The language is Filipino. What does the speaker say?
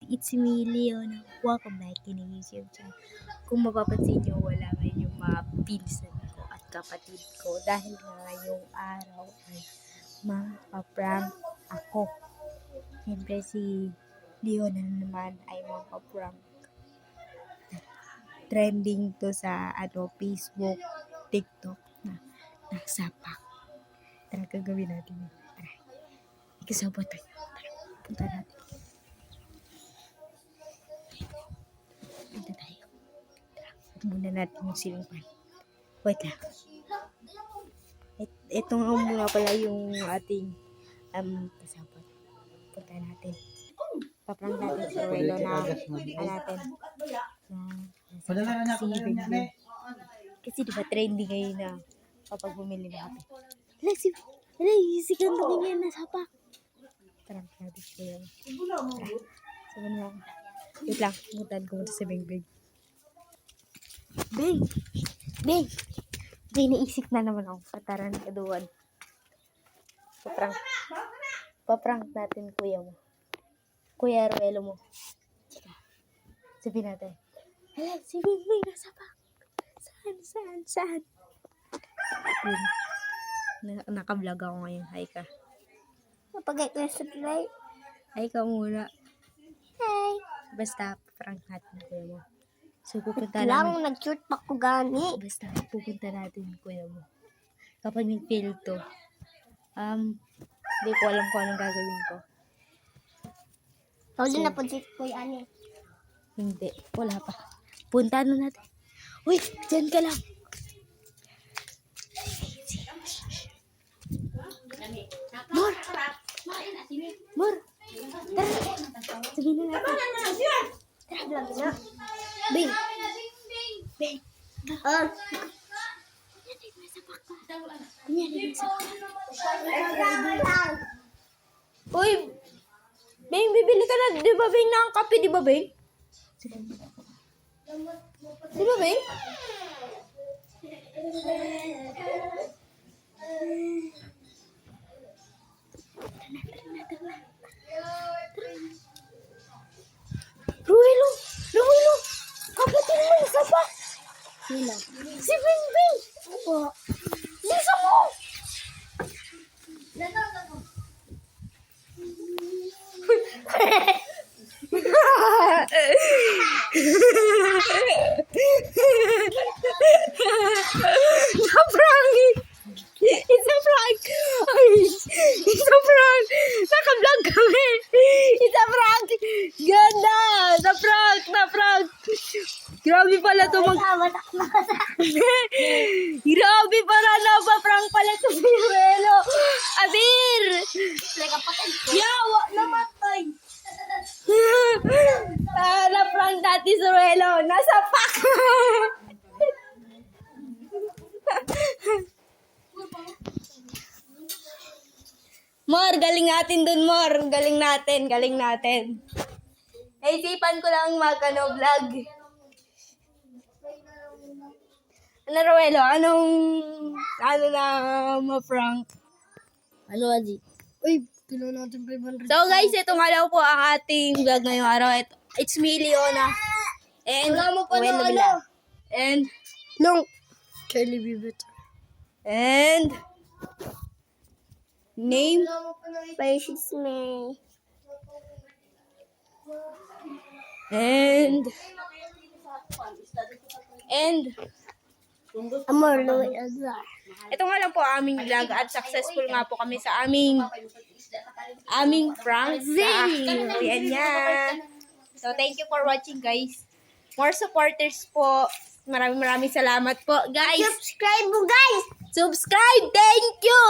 it's me, Leon. Welcome back to the YouTube channel. Kung mapapansin nyo, wala ngayon yung mga pinsan ko at kapatid ko dahil ngayong araw ay mapaprank ako. Siyempre si Leon na naman ay mapaprank. Trending to sa Facebook, TikTok na nagsapak. Tara, gagawin natin. Tara, ikasabot tayo. Tara, punta natin. Punta tayo. Tara, muna natin yung ceiling fan. Wait lang. Ito nga muna pala yung ating kasabot. Punta natin. Paprank natin sa Ruelo na natin. Kasi diba trending ngayon na kapag bumili na kape. Si Gandong yan nasa pak. Tara, natin siya yun. Tara, saban mo ako. Wait lang, mutan ko muna sa Beng. Beng! May naisip na naman ako. Pataran ka doon. Paprank natin kuya mo. Kuya Ruelo mo. Sabihin natin. Hala, si Beng nasa pak. Saan? Naka-vlog ako ngayon. Hi ka. Napagay ko sa try. Hi ka muna. Hey. Basta, prank natin kuya mo. So, pupunta Lang, namin. nag-shoot pa ko gani. Basta, pupunta natin kuya mo. Kapag nag-fail to, hindi ko alam kung anong gagawin ko. Tawag na po si Kuya Ani. Hindi, wala pa. Punta na natin. Uy, dyan ka lang. Mor! Tara! Sabihin na natin. Tara, vlog na. Beng! Uy! Beng, bibili ka na. Di ba, Beng, ng kape? Di ba, Beng? Di ba, Beng? Ruelo! Kapitin mo isa pa! Sino? Si Beng! Opo. Lisa mo! It's a prank! It's a prank! Naka-vlog kami! It's a prank! Ganda! Na prank! Grabe pala to Grabe pala na-prank pala to si Ruelo! Abir! Yawa! Namatay! Na-prank natin si Ruelo! Nasa pak! Mor, galing natin dun, Mor. Galing natin. Naisipan ko lang vlog. Ano, Ruelo? Ano na ma-prank? Ano, Adi? Uy, kilo natin 500. So, guys, ito nga lang po ang ating vlog ngayong araw. It's me, Leona. And, Wala mo pa Ruelo na Villa. And, Nung Charlie Bibit. and, name, Precious May. and, Amor, Louie Azar. ito nga lang po ang aming vlog at successful nga po kami sa aming prank. Yan. So, thank you for watching, guys. More supporters po. Maraming salamat po, guys. Subscribe mo, guys! Subscribe! Thank you!